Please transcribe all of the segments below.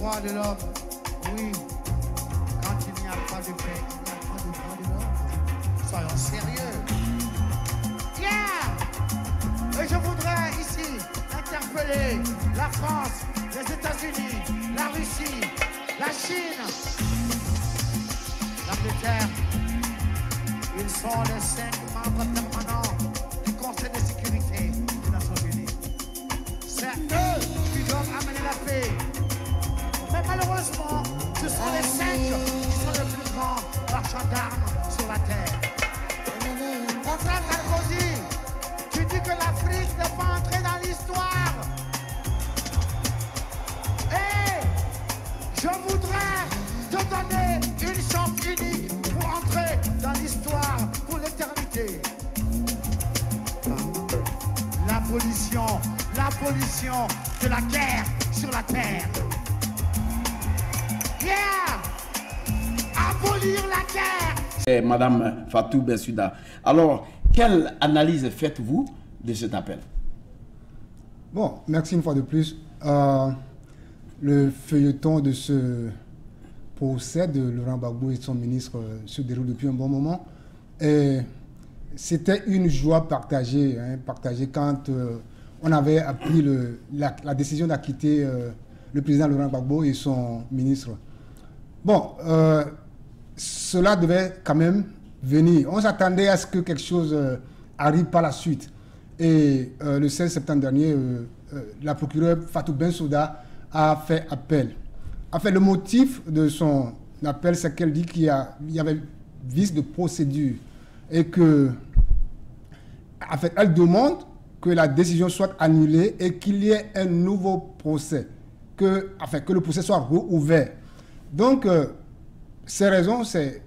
droits de l'homme. Oui, quand il n'y a pas de paix, il n'y a pas de droits de l'homme. Soyons sérieux. Yeah! Et je voudrais ici interpeller la France, les États-Unis, la Russie, la Chine, l'Angleterre. Ils sont les 5 membres permanents du Conseil de sécurité des Nations Unies. C'est eux qui doivent amener la paix. Mais malheureusement, ce sont les 5 qui sont les plus grands marchands d'armes sur la terre. Mon frère Sarkozy, tu dis que l'Afrique n'est pas entrée dans l'histoire. Et je voudrais te donner une chance unique pour entrer dans l'histoire pour l'éternité. L'abolition de la guerre sur la terre. Yeah! Abolir la guerre! Madame Fatou Bensouda, alors, quelle analyse faites-vous de cet appel? Bon, merci une fois de plus. Le feuilleton de ce procès de Laurent Gbagbo et de son ministre se déroule depuis un bon moment. C'était une joie partagée, partagée quand on avait appris la décision d'acquitter le président Laurent Gbagbo et son ministre. Bon, cela devait quand même venir. On s'attendait à ce que quelque chose arrive par la suite. Et le 16 septembre dernier, la procureure Fatou Bensouda a fait appel. En fait, le motif de son appel, c'est qu'elle dit qu'il y avait vice de procédure et que, en fait, elle demande que la décision soit annulée et qu'il y ait un nouveau procès, que le procès soit rouvert. Donc, ces raisons, c'est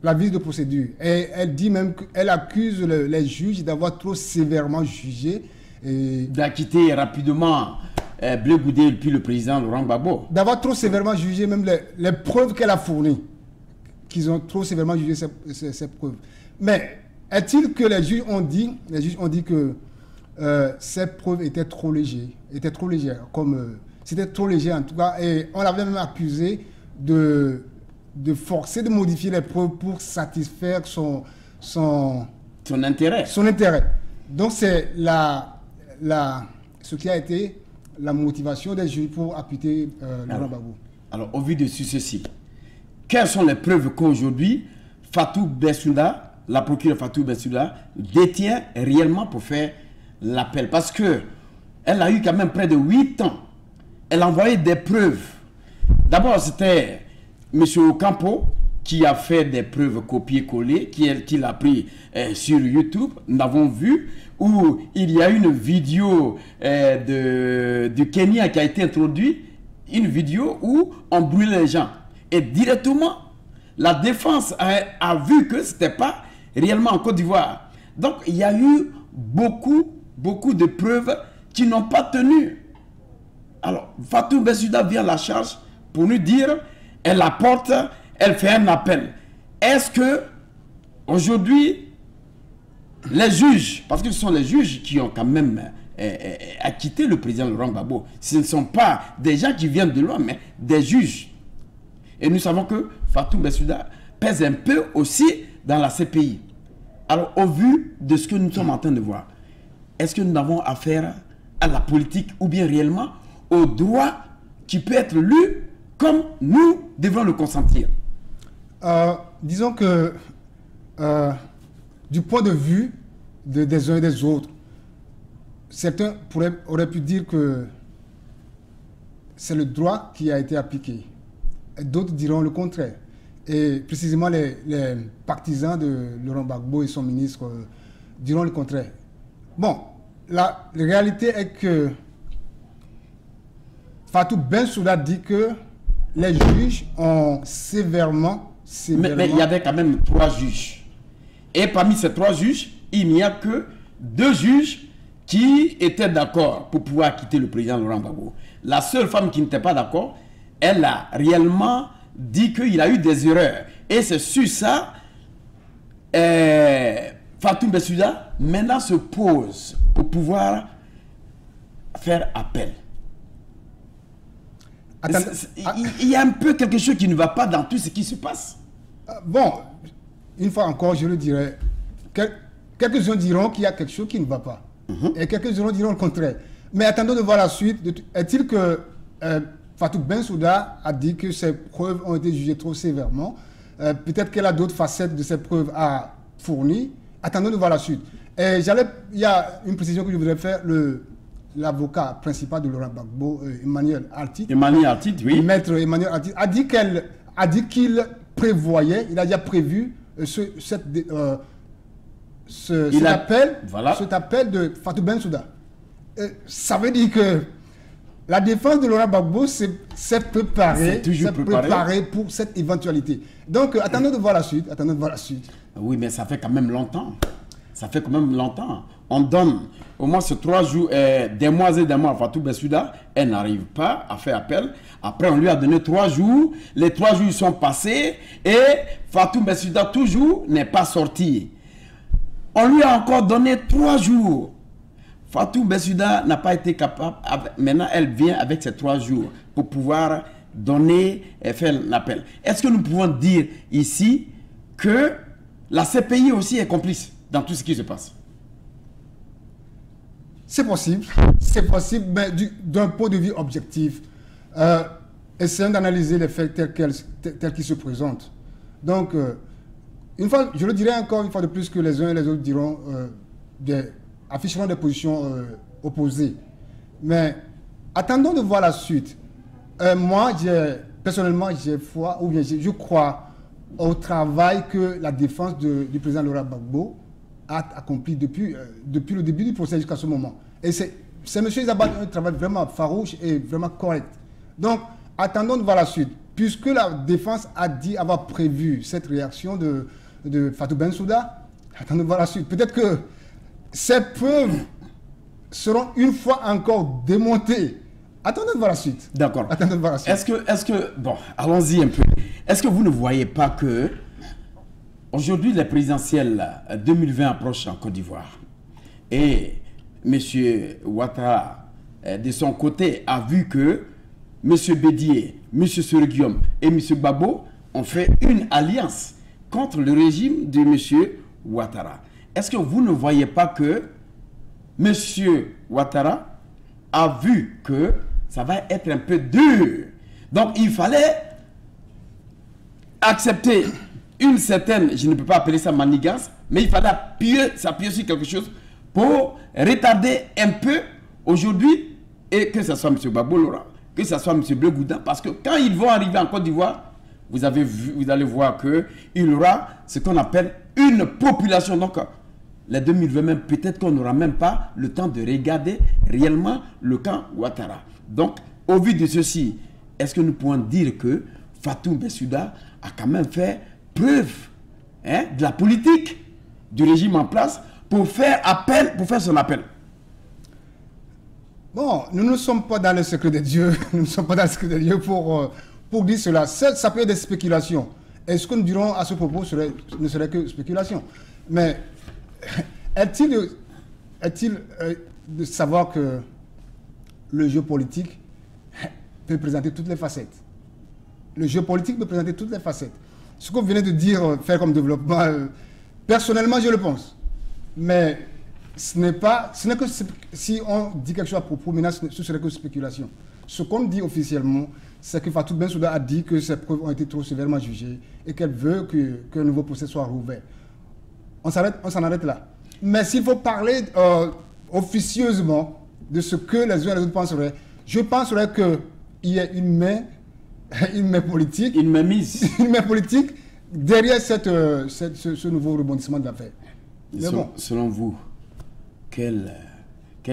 la vice de procédure. Et elle dit même qu'elle accuse les juges d'avoir trop sévèrement jugé. D'acquitter rapidement Blé Goudé puis le président Laurent Gbagbo. D'avoir trop sévèrement jugé même les preuves qu'elle a fournies. Qu'ils ont trop sévèrement jugé ces preuves. Mais est-il que les juges ont dit que ces preuves étaient trop légères, c'était trop léger en tout cas, et on l'avait même accusé de forcer de modifier les preuves pour satisfaire son intérêt. Donc c'est ce qui a été la motivation des juges pour acquitter Laurent Gbagbo. Alors, au vu de ceci, quelles sont les preuves qu'aujourd'hui Fatou Bensouda, la procureure Fatou Bensouda, détient réellement pour faire l'appel? Parce que elle a eu quand même près de 8 ans. Elle a envoyé des preuves. D'abord, c'était M. Ocampo qui a fait des preuves copier-coller, qu'il a pris sur YouTube. Nous avons vu où il y a une vidéo du Kenya qui a été introduite, une vidéo où on brûle les gens. Et directement, la défense a vu que ce n'était pas réellement en Côte d'Ivoire. Donc, il y a eu beaucoup de preuves qui n'ont pas tenu. Alors, Fatou Bensouda vient à la charge pour nous dire, elle apporte, elle fait un appel. Est-ce que, aujourd'hui, les juges, parce que ce sont les juges qui ont quand même acquitté le président Laurent Gbagbo, ce ne sont pas des gens qui viennent de loin, mais des juges. Et nous savons que Fatou Bensouda pèse un peu aussi dans la CPI. Alors, au vu de ce que nous sommes en train de voir, est-ce que nous avons affaire à la politique ou bien réellement au droit qui peut être lu comme nous devons le consentir? Disons que du point de vue des uns et des autres, certains auraient pu dire que c'est le droit qui a été appliqué. D'autres diront le contraire. Et précisément les partisans de Laurent Gbagbo et son ministre diront le contraire. Bon, la réalité est que Fatou Bensouda dit que les juges ont sévèrement... Mais il y avait quand même 3 juges. Et parmi ces 3 juges, il n'y a que 2 juges qui étaient d'accord pour pouvoir quitter le président Laurent Gbagbo. La seule femme qui n'était pas d'accord, elle a réellement dit qu'il a eu des erreurs. Et c'est sur ça, Fatou Bensouda maintenant se pose pour pouvoir faire appel. Il y a un peu quelque chose qui ne va pas dans tout ce qui se passe. Bon, une fois encore, je le dirais, quelques-uns diront qu'il y a quelque chose qui ne va pas. Et quelques-uns diront le contraire. Mais attendons de voir la suite. Est-il que Fatou Bensouda a dit que ses preuves ont été jugées trop sévèrement? Peut-être qu'elle a d'autres facettes de ces preuves à fournir. Attendons de voir la suite. Et il y a une précision que je voudrais faire. L'avocat principal de Laurent Gbagbo, Emmanuel Artit. Emmanuel Artit, oui. Maître Emmanuel Artit a dit qu'il prévoyait, il a déjà prévu cet appel de Fatou Bensouda. Ça veut dire que la défense de Laurent Gbagbo s'est préparée pour cette éventualité. Donc, attendons de voir la suite. Oui, mais ça fait quand même longtemps. On donne au moins ces 3 jours, des mois et des mois à Fatou Bensouda. Elle n'arrive pas à faire appel. Après, on lui a donné 3 jours. Les 3 jours sont passés et Fatou Bensouda toujours n'est pas sorti. On lui a encore donné 3 jours. Fatou Bensouda n'a pas été capable. Maintenant, elle vient avec ces 3 jours pour pouvoir donner et faire l'appel. Est-ce que nous pouvons dire ici que la CPI aussi est complice dans tout ce qui se passe? C'est possible, mais d'un point de vue objectif, essayons d'analyser les faits tels qu'ils se présentent. Donc, je le dirai encore une fois de plus que les uns et les autres diront, afficheront des positions opposées. Mais attendons de voir la suite. Moi, personnellement, j'ai foi, ou bien je crois au travail que la défense du président Laurent Gbagbo a accompli depuis le début du procès jusqu'à ce moment. Et c'est M. Isabelle un travail vraiment farouche et vraiment correct. Donc, attendons de voir la suite. Puisque la défense a dit avoir prévu cette réaction de Fatou Bensouda, attendons de voir la suite. Peut-être que ces preuves seront une fois encore démontées. Attendons de voir la suite. D'accord. Est-ce que, bon, allons-y un peu. Est-ce que vous ne voyez pas que aujourd'hui, les présidentielles 2020 approchent en Côte d'Ivoire et M. Ouattara, de son côté, a vu que M. Bédié, M. Soreguiom et M. Gbagbo ont fait une alliance contre le régime de M. Ouattara. Est-ce que vous ne voyez pas que M. Ouattara a vu que ça va être un peu dur? Donc, il fallait accepter une certaine, je ne peux pas appeler ça manigance, mais il fallait s'appuyer sur quelque chose pour retarder un peu aujourd'hui, et que ce soit M. Gbagbo Laurent, que ce soit M. Bleu Goudin, parce que quand ils vont arriver en Côte d'Ivoire, vous allez voir qu'il y aura ce qu'on appelle une population. Donc, les 2020 même, peut-être qu'on n'aura même pas le temps de regarder réellement le camp Ouattara. Donc, au vu de ceci, est-ce que nous pouvons dire que Fatou Bensouda a quand même fait preuve de la politique du régime en place pour faire son appel? Bon, nous ne sommes pas dans le secret de Dieu. Nous ne sommes pas dans le secret de Dieu pour dire cela. Ça peut être des spéculations. Et ce que nous dirons à ce propos ne serait que spéculation. Mais est-il de savoir que le jeu politique peut présenter toutes les facettes? Le jeu politique peut présenter toutes les facettes. Ce que vous venez de dire, faire comme développement, personnellement, je le pense. Mais ce n'est que si on dit quelque chose à propos, maintenant, ce serait que spéculation. Ce qu'on dit officiellement, c'est que Fatou Bensouda a dit que ses preuves ont été trop sévèrement jugées et qu'elle veut qu'un nouveau procès soit rouvert. On s'en arrête là. Mais s'il faut parler officieusement de ce que les uns et les autres penseraient, je penserais qu'il y a une main politique. Une main mise. Une main politique derrière ce nouveau rebondissement de l'affaire. Selon vous, quelle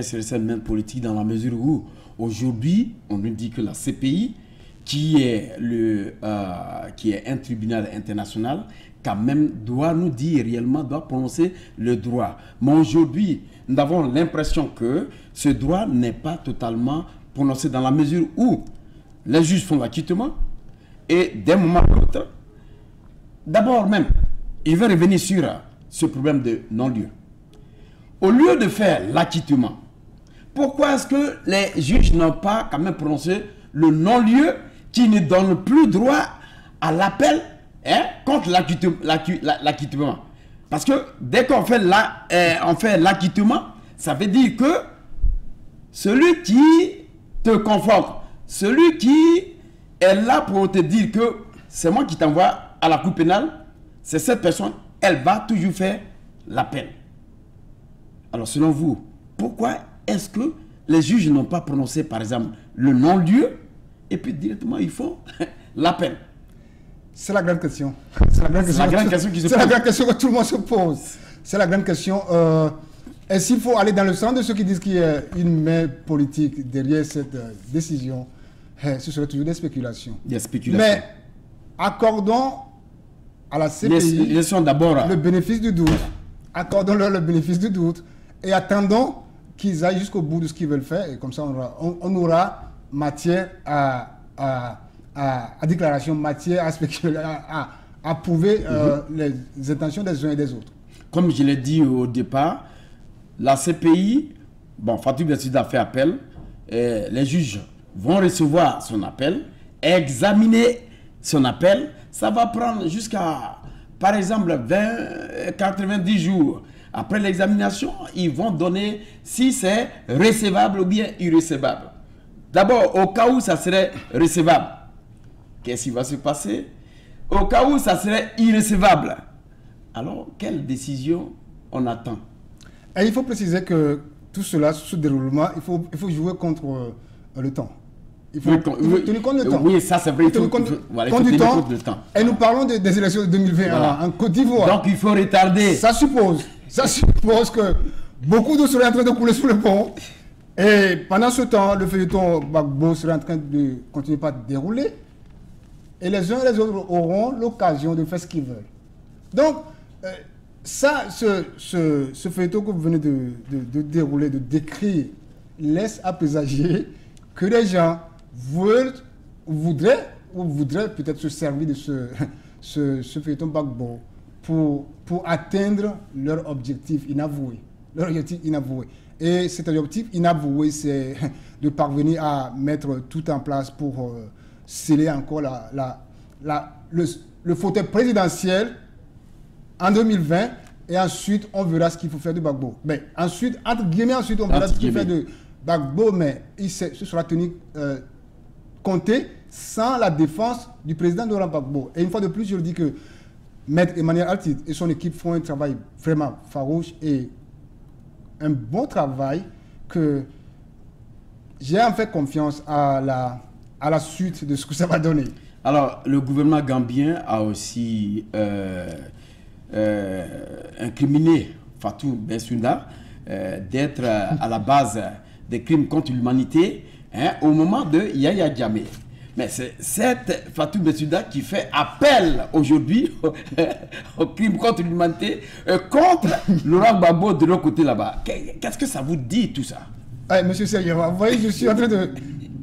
serait cette main politique dans la mesure où aujourd'hui, on nous dit que la CPI, qui est un tribunal international, quand même doit nous dire réellement, doit prononcer le droit. Mais aujourd'hui, nous avons l'impression que ce droit n'est pas totalement prononcé dans la mesure où les juges font l'acquittement et d'un moment à l'autre, d'abord même, il veut revenir sur ce problème de non-lieu. Au lieu de faire l'acquittement, pourquoi est-ce que les juges n'ont pas quand même prononcé le non-lieu qui ne donne plus droit à l'appel contre l'acquittement. Parce que dès qu'on fait l'acquittement, ça veut dire que celui qui te conforte, celui qui est là pour te dire que c'est moi qui t'envoie à la cour pénale, c'est cette personne, elle va toujours faire l'appel. Alors selon vous, pourquoi est-ce que les juges n'ont pas prononcé par exemple le non-lieu et puis directement ils font l'appel? C'est la grande question. C'est la grande question qui se pose. C'est la grande question que tout le monde se pose. C'est la grande question. Est-ce qu'il faut aller dans le sens de ceux qui disent qu'il y a une main politique derrière cette décision? Ce serait toujours des spéculations. Des spéculations. Mais accordons à la CPI le bénéfice du doute. Accordons-leur le bénéfice du doute et attendons qu'ils aillent jusqu'au bout de ce qu'ils veulent faire. Et comme ça, on aura matière à déclaration, matière à spéculer, à prouver les intentions des uns et des autres. Comme je l'ai dit au départ, la CPI, Fatou Bensouda a fait appel, les juges vont recevoir son appel, examiner son appel, ça va prendre jusqu'à, par exemple, 90 jours. Après l'examination, ils vont donner si c'est recevable ou bien irrecevable. D'abord, au cas où ça serait recevable, qu'est-ce qui va se passer? Au cas où ça serait irrecevable, alors quelle décision on attend? Et il faut préciser que tout cela, ce déroulement, il faut jouer contre le temps. Il faut tenir compte du temps. Oui, ça c'est vrai. Il faut tenir compte du temps. Et nous parlons des élections de 2020 en Côte d'Ivoire. Donc il faut retarder. Ça suppose que beaucoup d'eau serait en train de couler sous le pont. Et pendant ce temps, le feuilleton Gbagbo serait en train de continuer par dérouler. Et les uns et les autres auront l'occasion de faire ce qu'ils veulent. Donc, ce feuilleton que vous venez de dérouler, de décrire, laisse à présager que les gens voudraient peut-être se servir de ce feuilleton Gbagbo pour atteindre leur objectif inavoué. Et cet objectif inavoué, c'est de parvenir à mettre tout en place pour sceller encore le fauteuil présidentiel en 2020. Et ensuite, on verra ce qu'il faut faire de Gbagbo. Mais ensuite, entre guillemets, on verra ce qu'il faut faire de Gbagbo, mais ce sera tenu compté sans la défense du président Laurent Gbagbo. Et une fois de plus, je le dis que Maître Emmanuel Altid et son équipe font un travail vraiment farouche et un bon travail que j'ai en fait confiance à la suite de ce que ça va donner. Alors, le gouvernement gambien a aussi incriminé Fatou Bensouda d'être à la base des crimes contre l'humanité au moment de Yaya Jammeh. Mais c'est cette Fatou Bensouda qui fait appel aujourd'hui aux crimes contre l'humanité, contre Laurent Gbagbo de l'autre côté là-bas. Qu'est-ce que ça vous dit tout ça? Monsieur Seigneur, vous voyez, je suis en train de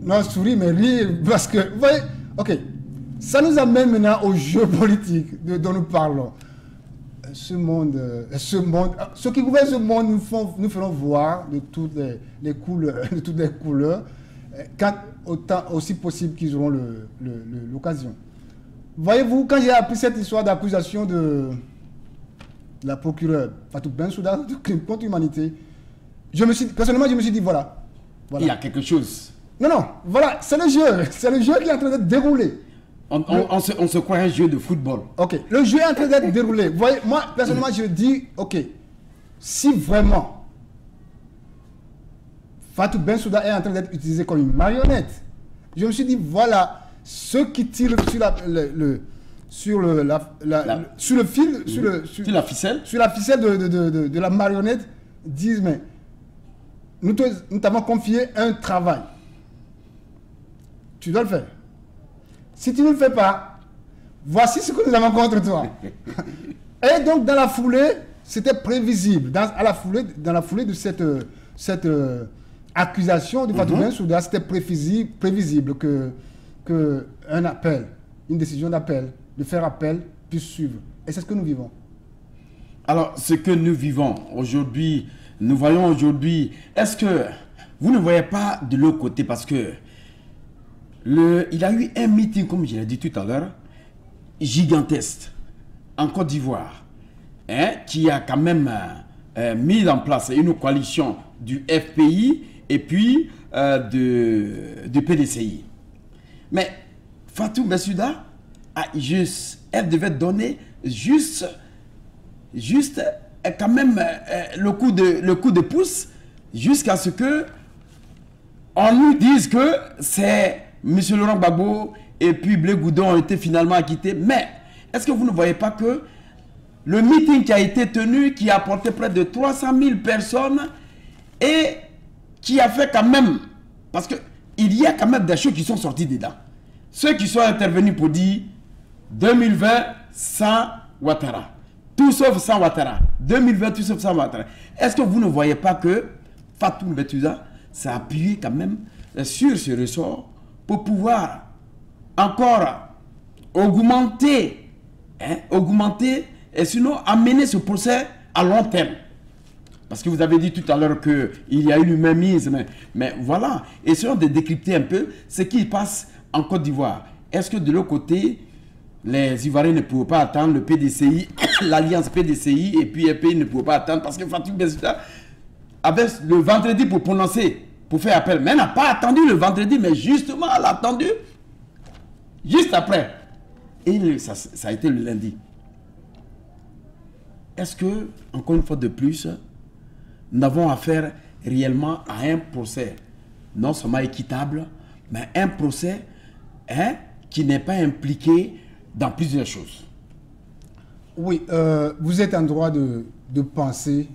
non sourire, mais rire parce que, vous voyez, ok, ça nous amène maintenant au jeu politique dont nous parlons. Ce monde, ceux qui gouvernent ce monde nous feront voir de toutes les couleurs, quand autant aussi possible qu'ils auront l'occasion. Voyez-vous, quand j'ai appris cette histoire d'accusation de la procureure Fatou Bensouda de crime contre l'humanité, personnellement, je me suis dit, voilà. Il y a quelque chose. Non, voilà, c'est le jeu qui est en train de dérouler. On se croit un jeu de football. Ok, le jeu est en train d'être déroulé. Vous voyez, moi, personnellement, je dis, ok, si vraiment Fatou Bensouda est en train d'être utilisé comme une marionnette, je me suis dit, voilà, ceux qui tirent sur la ficelle de la marionnette disent, mais nous t'avons confié un travail. Tu dois le faire. Si tu ne le fais pas, voici ce que nous avons contre toi. Et donc, dans la foulée, c'était prévisible. Dans la foulée de cette accusation de Fatou Bensouda, c'était prévisible que un appel, une décision d'appel, de faire appel, puisse suivre. Et c'est ce que nous vivons. Alors, ce que nous vivons aujourd'hui, nous voyons aujourd'hui, est-ce que vous ne voyez pas de l'autre côté, parce que il a eu un meeting, comme je l'ai dit tout à l'heure, gigantesque en Côte d'Ivoire, hein, qui a quand même mis en place une coalition du FPI et puis du PDCI. Mais Fatou Bensouda, elle devait donner juste quand même le coup de pouce jusqu'à ce que on nous dise que c'est M. Laurent Gbagbo et puis Blé Goudon ont été finalement acquittés. Mais est-ce que vous ne voyez pas que le meeting qui a été tenu, qui a apporté près de 300 000 personnes et qui a fait quand même, parce qu'il y a quand même des choses qui sont sorties dedans. Ceux qui sont intervenus pour dire 2020 sans Ouattara, tout sauf sans Ouattara, 2020 tout sauf sans Ouattara. Est-ce que vous ne voyez pas que Fatou Bensouda s'est appuyé quand même sur ce ressort pour pouvoir encore augmenter et sinon amener ce procès à long terme? Parce que vous avez dit tout à l'heure qu'il y a eu une mainmise, mais voilà. Essayons de décrypter un peu ce qui passe en Côte d'Ivoire. Est-ce que de l'autre côté, les Ivoiriens ne pouvaient pas attendre le PDCI, l'alliance PDCI et puis FPI ne pouvaient pas attendre parce que Fatou Bensouda avait le vendredi pour prononcer, pour faire appel. Mais elle n'a pas attendu le vendredi, mais justement, elle a attendu juste après. Et ça a été le lundi. Est-ce que, encore une fois de plus, nous avons affaire réellement à un procès non seulement équitable, mais un procès qui n'est pas impliqué dans plusieurs choses? Oui, vous êtes en droit de penser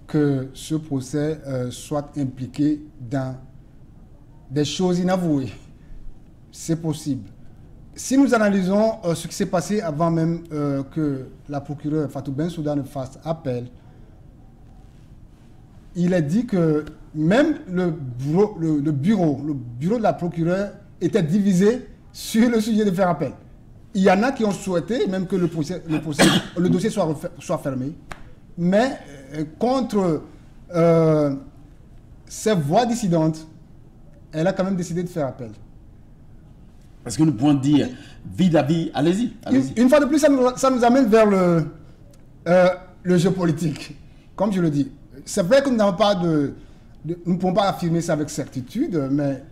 que ce procès soit impliqué dans des choses inavouées. C'est possible. Si nous analysons ce qui s'est passé avant même que la procureure Fatou Bensouda ne fasse appel, il est dit que même le bureau de la procureure était divisé sur le sujet de faire appel. Il y en a qui ont souhaité même que le dossier soit fermé, mais contre ces voix dissidentes, elle a quand même décidé de faire appel. Parce que nous pouvons dire vis-à-vis, allez-y. Une fois de plus, ça nous amène vers le jeu politique. Comme je le dis, c'est vrai que nous n'avons pas nous ne pouvons pas affirmer ça avec certitude, mais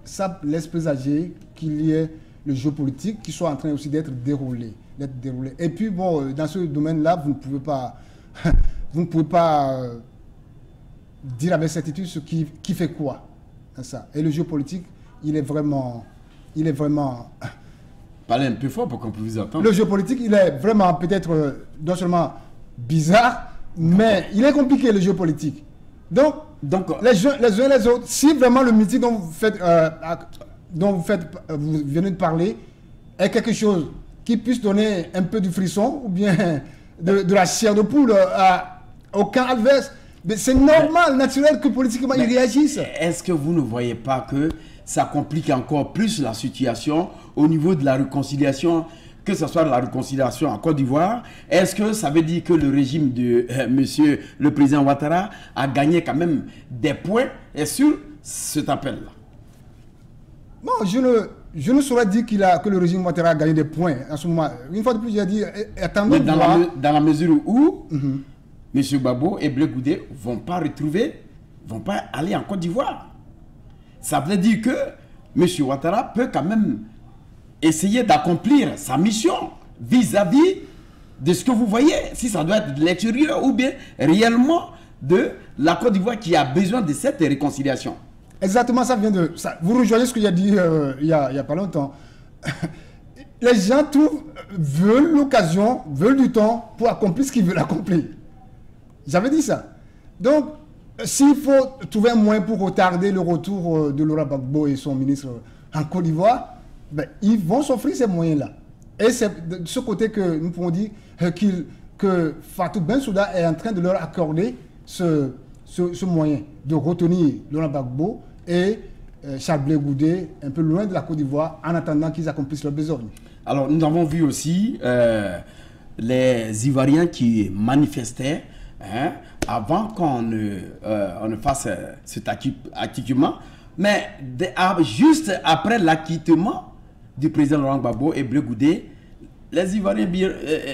ça laisse présager qu'il y ait le jeu politique qui soit en train aussi d'être déroulé. Et puis bon, dans ce domaine-là, vous ne pouvez pas dire avec certitude ce qui fait quoi. Ça. Et le jeu politique, il est vraiment... Parlez un peu fort pour qu'on puisse vous entendre. Le jeu politique, il est vraiment peut-être non seulement bizarre, mais il est compliqué, le jeu politique. Donc les uns et les autres, si vraiment le meeting dont vous venez de parler est quelque chose qui puisse donner un peu du frisson ou bien de la chair de poule à aucun adverse, c'est normal, naturel que politiquement ils réagissent. Est-ce que vous ne voyez pas que ça complique encore plus la situation au niveau de la réconciliation, que ce soit la réconciliation en Côte d'Ivoire? Est-ce que ça veut dire que le régime de monsieur le président Ouattara a gagné quand même des points sur cet appel-là? Non, je ne saurais dire que le régime Ouattara a gagné des points en ce moment. Une fois de plus, j'ai dit, attendons de voir. Dans la mesure où monsieur Gbagbo et Blé Goudé vont pas aller en Côte d'Ivoire. Ça veut dire que M. Ouattara peut quand même essayer d'accomplir sa mission vis-à-vis de ce que vous voyez, si ça doit être de l'extérieur ou bien réellement de la Côte d'Ivoire qui a besoin de cette réconciliation. Exactement, ça vient de... vous rejoignez ce que j'ai dit il y a pas longtemps. Les gens veulent l'occasion, veulent du temps pour accomplir ce qu'ils veulent accomplir. J'avais dit ça. Donc, s'il faut trouver un moyen pour retarder le retour de Laurent Gbagbo et son ministre en Côte d'Ivoire, ils vont s'offrir ces moyens-là. Et c'est de ce côté que nous pouvons dire que Fatou Bensouda est en train de leur accorder ce moyen de retenir Laurent Gbagbo et Charles Blé Goudé un peu loin de la Côte d'Ivoire en attendant qu'ils accomplissent leur besogne. Alors, nous avons vu aussi les Ivoiriens qui manifestaient avant qu'on ne fasse cet acquittement Mais juste après l'acquittement du président Laurent Gbagbo et Blé Goudé, les Ivoiriens,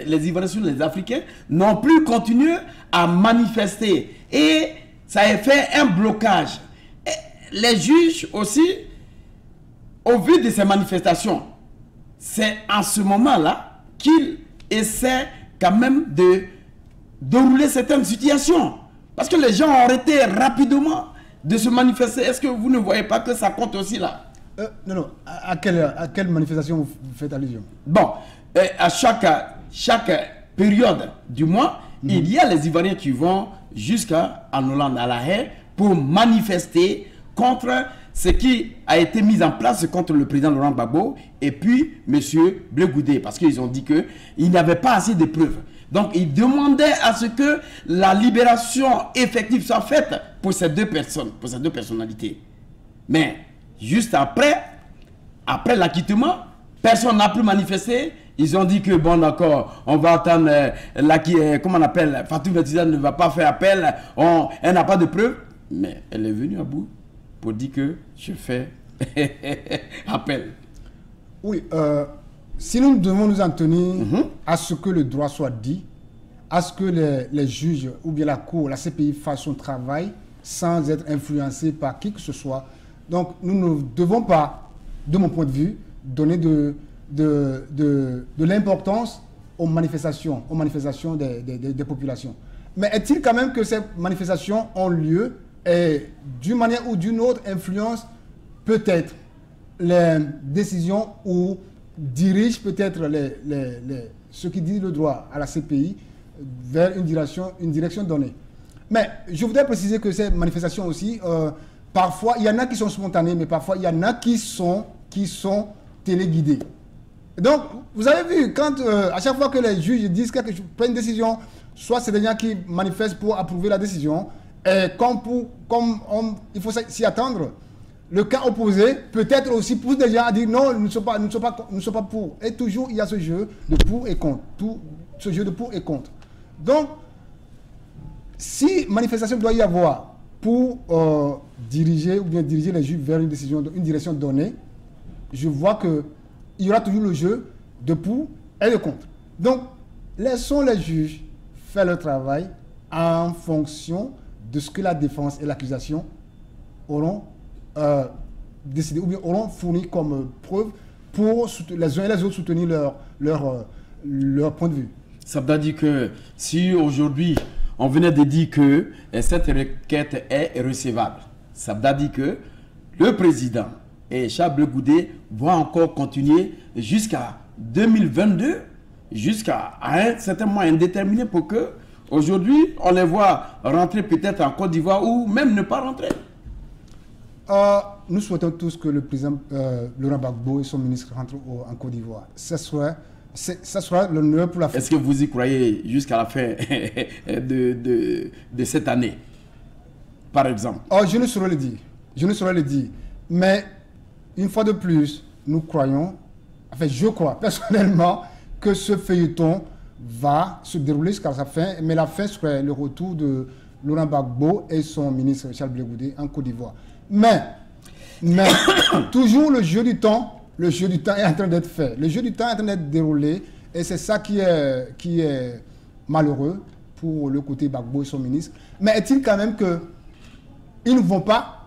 les Africains n'ont plus continué à manifester. Et ça a fait un blocage. Et les juges aussi, au vu de ces manifestations, c'est en ce moment-là qu'ils essaient quand même de dérouler certaines situations. Parce que les gens ont arrêté rapidement de se manifester. Est-ce que vous ne voyez pas que ça compte aussi là? Non. À quelle manifestation vous faites allusion? Bon, à chaque période du mois, il y a les Ivoiriens qui vont jusqu'à en Hollande, à La Haye, pour manifester contre ce qui a été mis en place contre le président Laurent Gbagbo et puis M. Blé Goudé, parce qu'ils ont dit qu'il n'y avait pas assez de preuves. Donc, ils demandaient à ce que la libération effective soit faite pour ces deux personnes, pour ces deux personnalités. Mais, juste après l'acquittement, personne n'a plus manifesté. Ils ont dit que, bon, d'accord, on va attendre, comment on appelle, Fatou Bensouda ne va pas faire appel, elle n'a pas de preuves. Mais elle est venue à bout pour dire que je fais appel. Oui, si nous devons nous en tenir à ce que le droit soit dit, à ce que les juges ou bien la Cour, la CPI fassent son travail sans être influencés par qui que ce soit. Donc, nous ne devons pas, de mon point de vue, donner de l'importance aux manifestations des populations. Mais est-il quand même que ces manifestations ont lieu et d'une manière ou d'une autre influencent peut-être les décisions ou dirigent peut-être ceux qui disent le droit à la CPI vers une direction donnée. Mais je voudrais préciser que ces manifestations aussi, parfois, il y en a qui sont spontanées, mais parfois, il y en a qui sont téléguidées. Donc, vous avez vu, quand à chaque fois que les juges disent quelque chose, prennent une décision, soit c'est des gens qui manifestent pour approuver la décision, et il faut s'y attendre. Le cas opposé, peut-être aussi pousse des gens à dire non, nous ne sommes pas pour. Et toujours, il y a ce jeu de pour et contre. Ce jeu de pour et contre. Donc, si manifestation doit y avoir pour diriger les juges vers une direction donnée, je vois qu'il y aura toujours le jeu de pour et de contre. Donc, laissons les juges faire leur travail en fonction de ce que la défense et l'accusation auront décidé ou bien auront fourni comme preuve pour les uns et les autres soutenir leur point de vue. Ça veut dire que si aujourd'hui on venait de dire que cette requête est recevable, ça veut dire que le président et Charles Blé Goudé vont encore continuer jusqu'à 2022, jusqu'à un certain moment indéterminé pour que aujourd'hui on les voit rentrer peut-être en Côte d'Ivoire ou même ne pas rentrer. Nous souhaitons tous que le président Laurent Gbagbo et son ministre rentrent en Côte d'Ivoire. Ça sera l'honneur pour la France. Est-ce que vous y croyez jusqu'à la fin de cette année, par exemple? Je ne saurais le dire. Mais, une fois de plus, nous croyons, je crois personnellement, que ce feuilleton va se dérouler jusqu'à sa fin. Mais la fin serait le retour de Laurent Gbagbo et son ministre Charles Blé Goudé en Côte d'Ivoire. Mais toujours le jeu du temps est en train d'être fait. Le jeu du temps est en train d'être déroulé et c'est ça qui est malheureux pour le côté Gbagbo et son ministre. Mais est-il quand même qu'ils ne vont pas...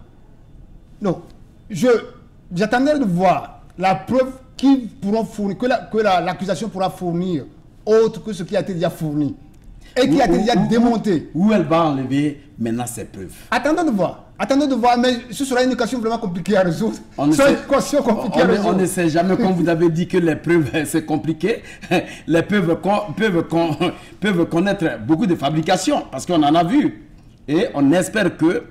Non, j'attendais de voir la preuve qu'ils pourront fournir, que l'accusation pourra fournir autre que ce qui a été déjà fourni et qui a été déjà démonté. Où elle va enlever maintenant ces preuves? Attendons de voir, mais ce sera une équation vraiment compliquée à résoudre. On ne sait jamais, comme vous avez dit que les preuves, c'est compliqué. Les preuves peuvent connaître beaucoup de fabrications, parce qu'on en a vu. Et on espère que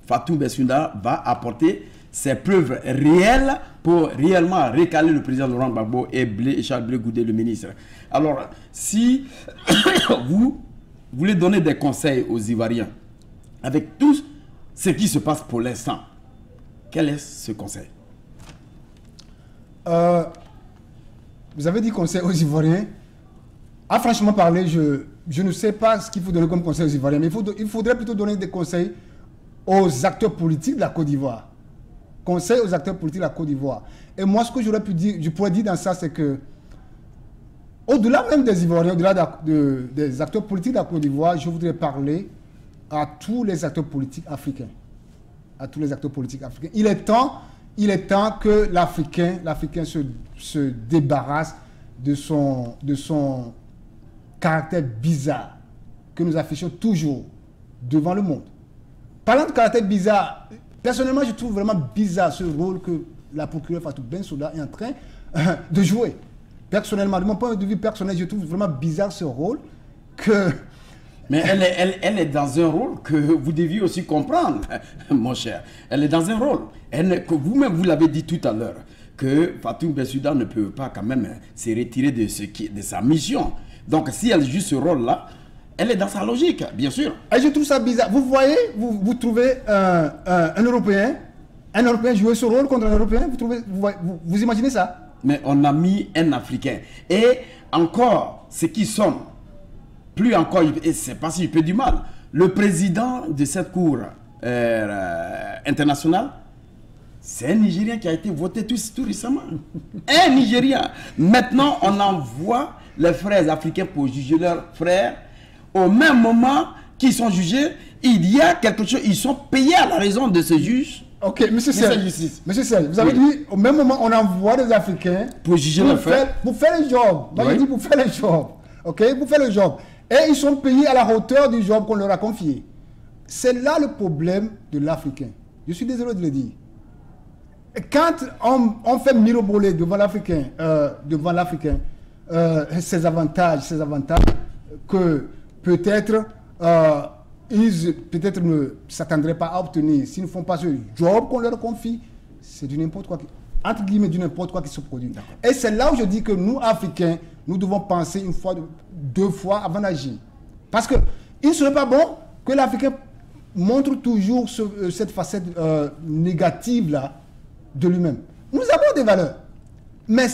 Fatou Bensouda va apporter ces preuves réelles pour réellement récaler le président Laurent Gbagbo et Charles Blé Goudé, le ministre. Alors, si vous voulez donner des conseils aux Ivoiriens, avec tout ce qui se passe pour l'instant, quel est ce conseil? Vous avez dit conseil aux Ivoiriens. Franchement parler, je ne sais pas ce qu'il faut donner comme conseil aux Ivoiriens, mais il faudrait plutôt donner des conseils aux acteurs politiques de la Côte d'Ivoire. conseille aux acteurs politiques de la Côte d'Ivoire. Et moi, ce que j'aurais pu dire, je pourrais dire dans ça, c'est que, au-delà même des Ivoiriens, au-delà des acteurs politiques de la Côte d'Ivoire, je voudrais parler à tous les acteurs politiques africains. À tous les acteurs politiques africains. Il est temps que l'Africain se débarrasse de son caractère bizarre que nous affichons toujours devant le monde. Parlant de caractère bizarre, personnellement, je trouve vraiment bizarre ce rôle que la procureure Fatou Bensouda est en train de jouer. Personnellement, de mon point de vue personnel, je trouve vraiment bizarre ce rôle que... Mais elle est dans un rôle que vous deviez aussi comprendre, mon cher. Elle est dans un rôle. Que vous-même, vous l'avez dit tout à l'heure, que Fatou Bensouda ne peut pas quand même se retirer de sa mission. Donc, si elle joue ce rôle-là, elle est dans sa logique, bien sûr. Et je trouve ça bizarre. Vous voyez, vous trouvez un Européen jouer ce rôle contre un Européen, vous imaginez ça? Mais on a mis un Africain. Et encore, ceux qui sont, plus encore, c'est pas si je peux du mal, le président de cette cour internationale, c'est un Nigérien qui a été voté tout récemment. Un Nigérien. Maintenant, on envoie les frères africains pour juger leurs frères. Au même moment qu'ils sont jugés, il y a quelque chose, ils sont payés à la raison de ce juge. Ok, monsieur Sel, vous avez dit, au même moment, on envoie des Africains pour juger leurs frères. Pour faire le job. Moi, je dis pour faire le job. Ok, pour faire le job. Et ils sont payés à la hauteur du job qu'on leur a confié. C'est là le problème de l'Africain. Je suis désolé de le dire. Quand on fait miroboler devant l'Africain, ses avantages que peut-être ils ne s'attendraient pas à obtenir s'ils ne font pas ce job qu'on leur confie, c'est du n'importe quoi, entre guillemets, du n'importe quoi qui se produit. Et c'est là où je dis que nous, Africains, nous devons penser une fois, deux fois avant d'agir. Parce qu'il ne serait pas bon que l'Africain montre toujours cette facette négative-là de lui-même. Nous avons des valeurs. Mais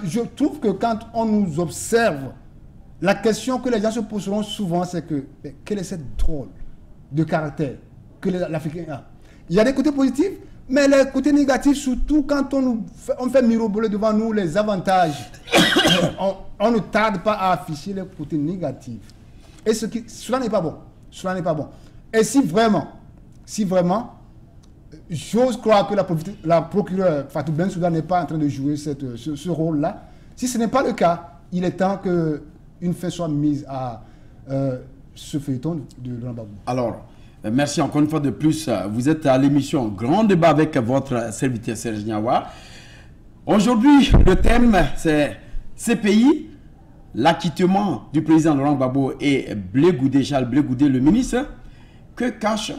je trouve que quand on nous observe, la question que les gens se poseront souvent, c'est que quel est cette drôle de caractère que l'Africain a? Il y a des côtés positifs, mais les côtés négatifs, surtout quand on fait miroboler devant nous les avantages, on ne tarde pas à afficher les côtés négatifs. Et cela n'est pas bon. Cela n'est pas bon. Et si vraiment, j'ose croire que la procureure Fatou Bensouda n'est pas en train de jouer ce rôle-là, si ce n'est pas le cas, il est temps qu'une fin soit mise à ce feuilleton de Laurent Gbagbo. Alors, merci encore une fois de plus. Vous êtes à l'émission Grand Débat avec votre serviteur Serge Niawa. Aujourd'hui, le thème, c'est CPI, l'acquittement du président Laurent Gbagbo et Charles Blé Goudé, le ministre. Que cache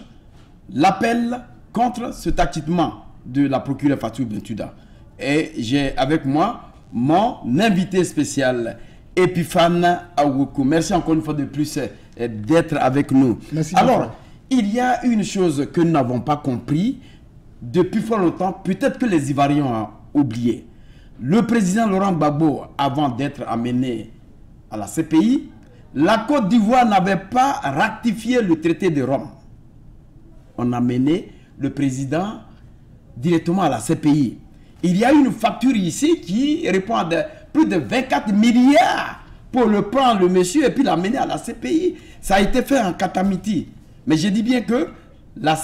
l'appel contre cet acquittement de la procureure Fatou Bensouda? Et j'ai avec moi mon invité spécial, Epiphane Awoko. Merci encore une fois de plus d'être avec nous. Merci. Alors, il y a une chose que nous n'avons pas compris depuis fort longtemps, peut-être que les Ivoiriens ont oublié. Le président Laurent Gbagbo, avant d'être amené à la CPI, la Côte d'Ivoire n'avait pas ratifié le traité de Rome. On a mené le président directement à la CPI. Il y a une facture ici qui répond à plus de 24 milliards pour le prendre, le monsieur, et puis l'amener à la CPI. Ça a été fait en catamity. Mais je dis bien que la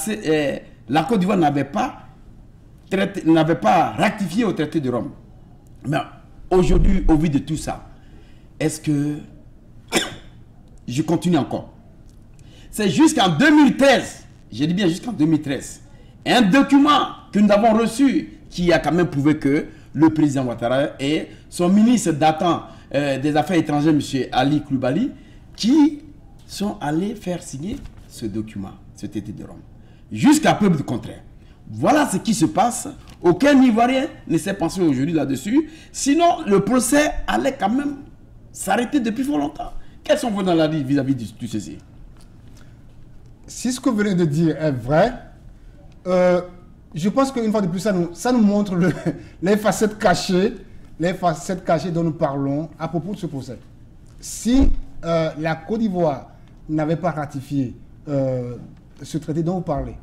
Côte d'Ivoire n'avait pas ratifié au traité de Rome. Mais aujourd'hui, au vu de tout ça, est-ce que... Je continue encore. C'est jusqu'en 2013, je dis bien jusqu'en 2013, un document que nous avons reçu qui a quand même prouvé que le président Ouattara et son ministre datant des Affaires étrangères, M. Ali Koulibaly, qui sont allés faire signer ce document, ce traité de Rome. Jusqu'à preuve du contraire. Voilà ce qui se passe. Aucun Ivoirien ne s'est pensé aujourd'hui là-dessus. Sinon, le procès allait quand même s'arrêter depuis fort longtemps. Quelles sont vos analyses vis-à-vis de tout ceci? Si ce que vous venez de dire est vrai, je pense qu'une fois de plus, ça nous montre les facettes cachées dont nous parlons à propos de ce procès. Si la Côte d'Ivoire n'avait pas ratifié ce traité dont vous parlez,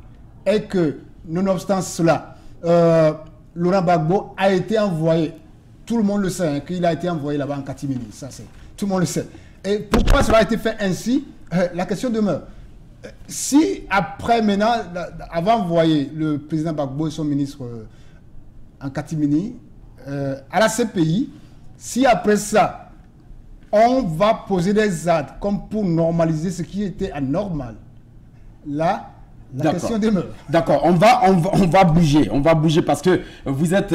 et que, nonobstant cela, Laurent Gbagbo a été envoyé, tout le monde le sait, hein, qu'il a été envoyé là-bas en catimini, ça c'est, tout le monde le sait. Et pourquoi cela a été fait ainsi? La question demeure. Si après maintenant, avant d'envoyer le président Gbagbo et son ministre en catimini à la CPI, si après ça, on va poser des actes comme pour normaliser ce qui était anormal, là, la question demeure. D'accord, on va bouger parce que vous êtes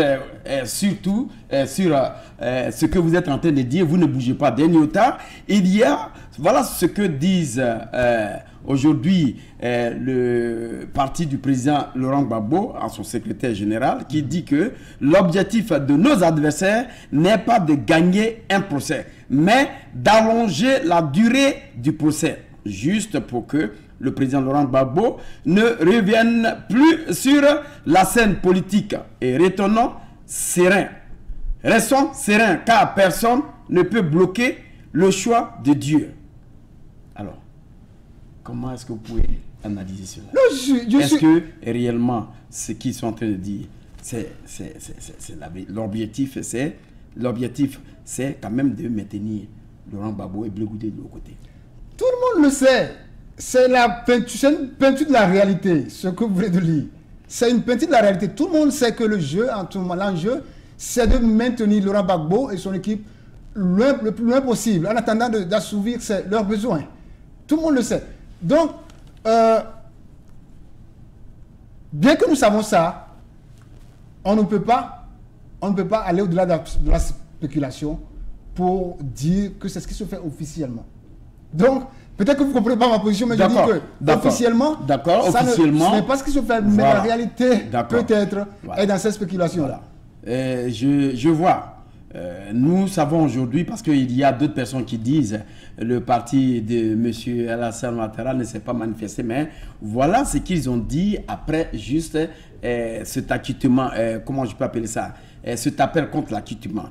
surtout sur ce que vous êtes en train de dire, vous ne bougez pas d'un iota. Il y a, voilà ce que disent aujourd'hui le parti du président Laurent Gbagbo, à son secrétaire général, qui dit que l'objectif de nos adversaires n'est pas de gagner un procès, mais d'allonger la durée du procès, juste pour que le président Laurent Gbagbo ne revienne plus sur la scène politique. Et restons sereins, car personne ne peut bloquer le choix de Dieu. Alors, comment est-ce que vous pouvez analyser cela? Est-ce que réellement ce qu'ils sont en train de dire, l'objectif, c'est quand même de maintenir Laurent Gbagbo et Blé Goudé de l'autre côté? Tout le monde le sait. C'est une peinture de la réalité, ce que vous venez de lire. C'est une peinture de la réalité. Tout le monde sait que le jeu, en tout moment, l'enjeu, c'est de maintenir Laurent Gbagbo et son équipe le plus loin possible, en attendant d'assouvir leurs besoins. Tout le monde le sait. Donc, bien que nous savons ça, on ne peut pas aller au-delà de la spéculation pour dire que c'est ce qui se fait officiellement. Donc, peut-être que vous ne comprenez pas ma position, mais je dis que officiellement, ce n'est pas ce qui se fait, mais la réalité peut-être est dans cette spéculation. Voilà. Je vois. Nous savons aujourd'hui, parce qu'il y a d'autres personnes qui disent le parti de M. Alassane Ouattara ne s'est pas manifesté, mais voilà ce qu'ils ont dit après juste cet acquittement, comment je peux appeler ça, cet appel contre l'acquittement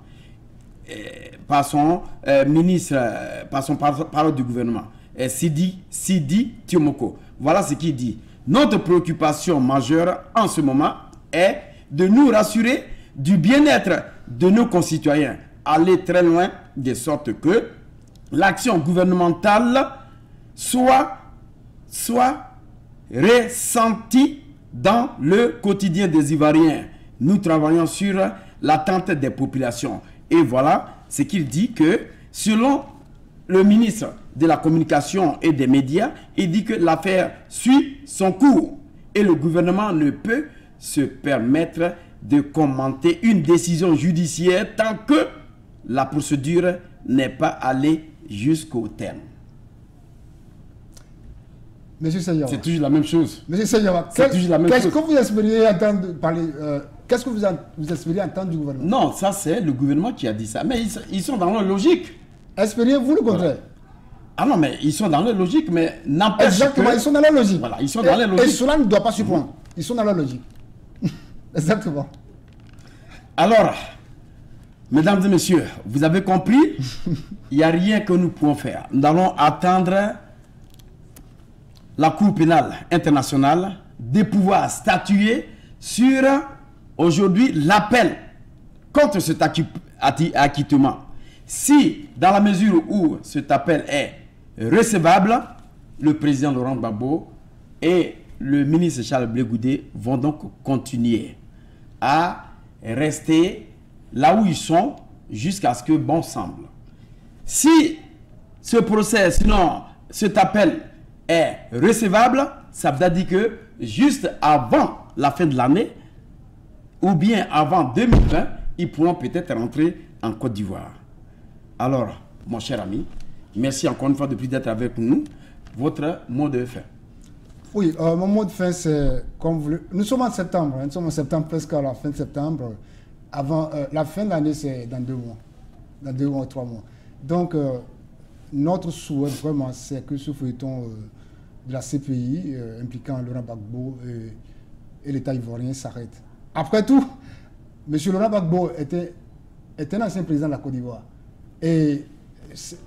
par son ministre, par son parole du gouvernement, Sidi Tiomoko. Voilà ce qu'il dit. Notre préoccupation majeure en ce moment est de nous rassurer du bien-être de nos concitoyens, aller très loin de sorte que l'action gouvernementale soit ressentie dans le quotidien des Ivoiriens. Nous travaillons sur l'attente des populations. Et voilà ce qu'il dit que, selon le ministre de la Communication et des Médias, il dit que l'affaire suit son cours et le gouvernement ne peut se permettre de commenter une décision judiciaire tant que la procédure n'est pas allée jusqu'au terme. Monsieur Seigneur, c'est toujours la même chose. Monsieur Seigneur, qu'est-ce que vous espériez entendre parler qu'est-ce que vous espériez entendre du gouvernement? Non, ça c'est le gouvernement qui a dit ça. Mais ils sont dans leur logique. Espériez-vous le contraire? Ah non, mais ils sont dans leur logique, mais n'empêche exactement, ils sont dans leur logique. Voilà, ils sont dans leur logique. Et cela ne doit pas surprendre. Ils sont dans leur logique. Exactement. Alors, mesdames et messieurs, vous avez compris, il n'y a rien que nous pouvons faire. Nous allons attendre la Cour pénale internationale de pouvoir statuer sur aujourd'hui l'appel contre cet acquittement. Si, dans la mesure où cet appel est recevable, le président Laurent Gbagbo et le ministre Charles Blé Goudé vont donc continuer à rester là où ils sont jusqu'à ce que bon semble. Si ce procès, sinon cet appel est recevable, ça veut dire que juste avant la fin de l'année ou bien avant 2020, ils pourront peut-être rentrer en Côte d'Ivoire. Alors, mon cher ami, merci encore une fois de plus d'être avec nous. Votre mot de fin. Oui, mon mot de fin, c'est comme vous le... Nous sommes en septembre, nous sommes en septembre, presque à la fin de septembre. Avant, la fin de l'année, c'est dans 2 mois. Dans 2 mois, 3 mois. Donc, notre souhait, vraiment, c'est que ce feuilleton de la CPI impliquant Laurent Gbagbo et l'État ivoirien s'arrête. Après tout, M. Laurent Gbagbo était un ancien président de la Côte d'Ivoire. Et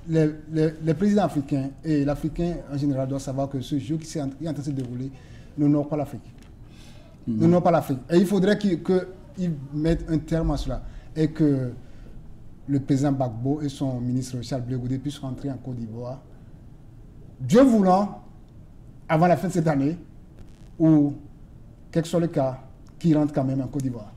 les présidents africains et l'Africain en général doivent savoir que ce jeu qui est en train de se dérouler n'honore pas l'Afrique. non pas l'Afrique. Et il faudrait qu'ils mettent un terme à cela et que le président Gbagbo et son ministre Charles Blé Goudé puissent rentrer en Côte d'Ivoire, Dieu voulant, avant la fin de cette année, ou quel que soit le cas, qu'ils rentrent quand même en Côte d'Ivoire.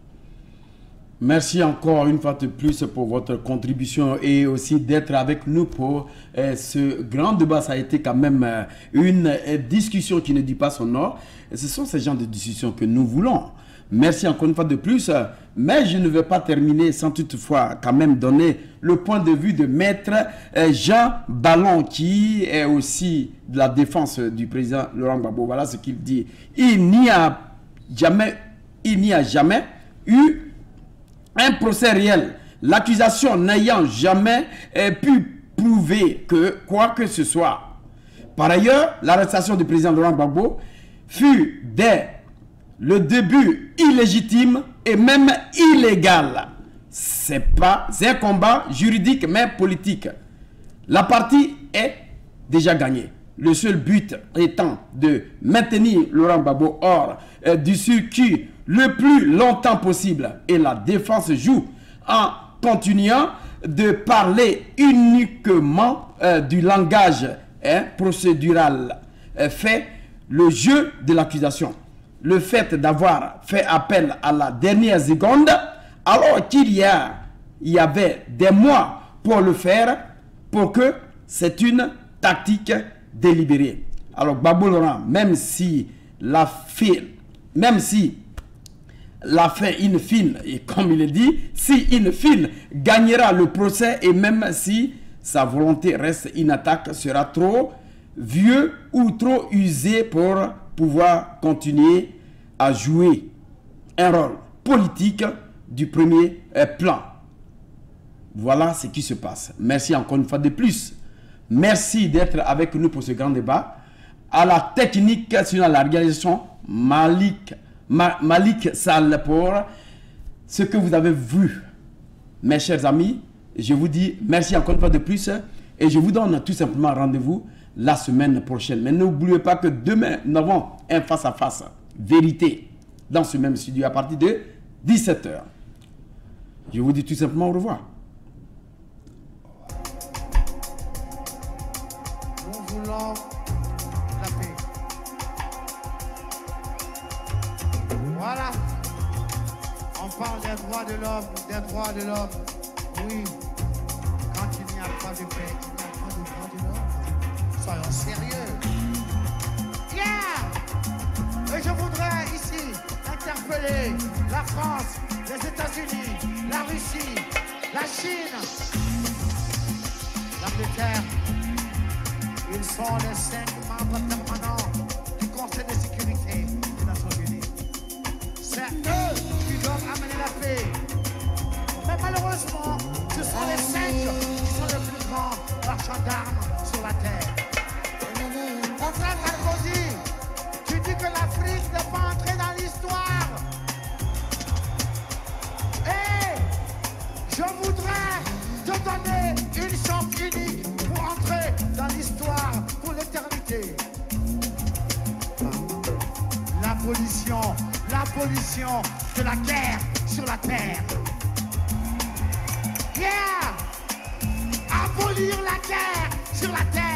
Merci encore une fois de plus pour votre contribution et aussi d'être avec nous pour ce grand débat. Ça a été quand même une discussion qui ne dit pas son nom. Et ce sont ces genres de discussions que nous voulons. Merci encore une fois de plus. Mais je ne vais pas terminer sans toutefois quand même donner le point de vue de Maître Jean Ballon, qui est aussi de la défense du président Laurent Gbagbo. Voilà ce qu'il dit. Il n'y a jamais eu un procès réel, l'accusation n'ayant jamais pu prouver que quoi que ce soit. Par ailleurs, l'arrestation du président Laurent Gbagbo fut dès le début illégitime et même illégal. C'est pas un combat juridique mais politique. La partie est déjà gagnée. Le seul but étant de maintenir Laurent Gbagbo hors du circuit le plus longtemps possible. Et la défense joue en continuant de parler uniquement du langage procédural. Fait le jeu de l'accusation. Le fait d'avoir fait appel à la dernière seconde, alors qu'il y avait des mois pour le faire, pour que c'est une tactique délibérée. Alors Gbagbo Laurent, même si la fin in fine, et comme il est dit, si in fine gagnera le procès et même si sa volonté reste inattaque, sera trop vieux ou trop usé pour pouvoir continuer à jouer un rôle politique du premier plan. Voilà ce qui se passe. Merci encore une fois de plus. Merci d'être avec nous pour ce grand débat. À la technique sur la réalisation, Malik Sall pour ce que vous avez vu. Mes chers amis, je vous dis merci encore une fois de plus et je vous donne tout simplement rendez-vous la semaine prochaine. Mais n'oubliez pas que demain, nous avons un face-à-face vérité dans ce même studio à partir de 17 h. Je vous dis tout simplement au revoir. Nous voulons la paix. Voilà. On parle des droits de l'homme, des droits de l'homme. Oui. Quand il n'y a pas de paix, il n'y a pas de droits de l'homme. Soyons sérieux. Yeah! Et je voudrais ici interpeller la France, les États-Unis, la Russie, la Chine, l'Angleterre. Ils sont les 5 membres permanents du Conseil de sécurité des Nations Unies. C'est eux qui doivent amener la paix. Mais malheureusement, ce sont les 5 qui sont les plus grands marchands d'armes sur la terre. Mon frère Sarkozy, tu dis que l'Afrique n'est pas entrée dans l'histoire. Et je voudrais te donner une chance unique pour entrer dans l'histoire pour l'éternité. L'abolition de la guerre sur la terre. Yeah! Abolir la guerre sur la terre.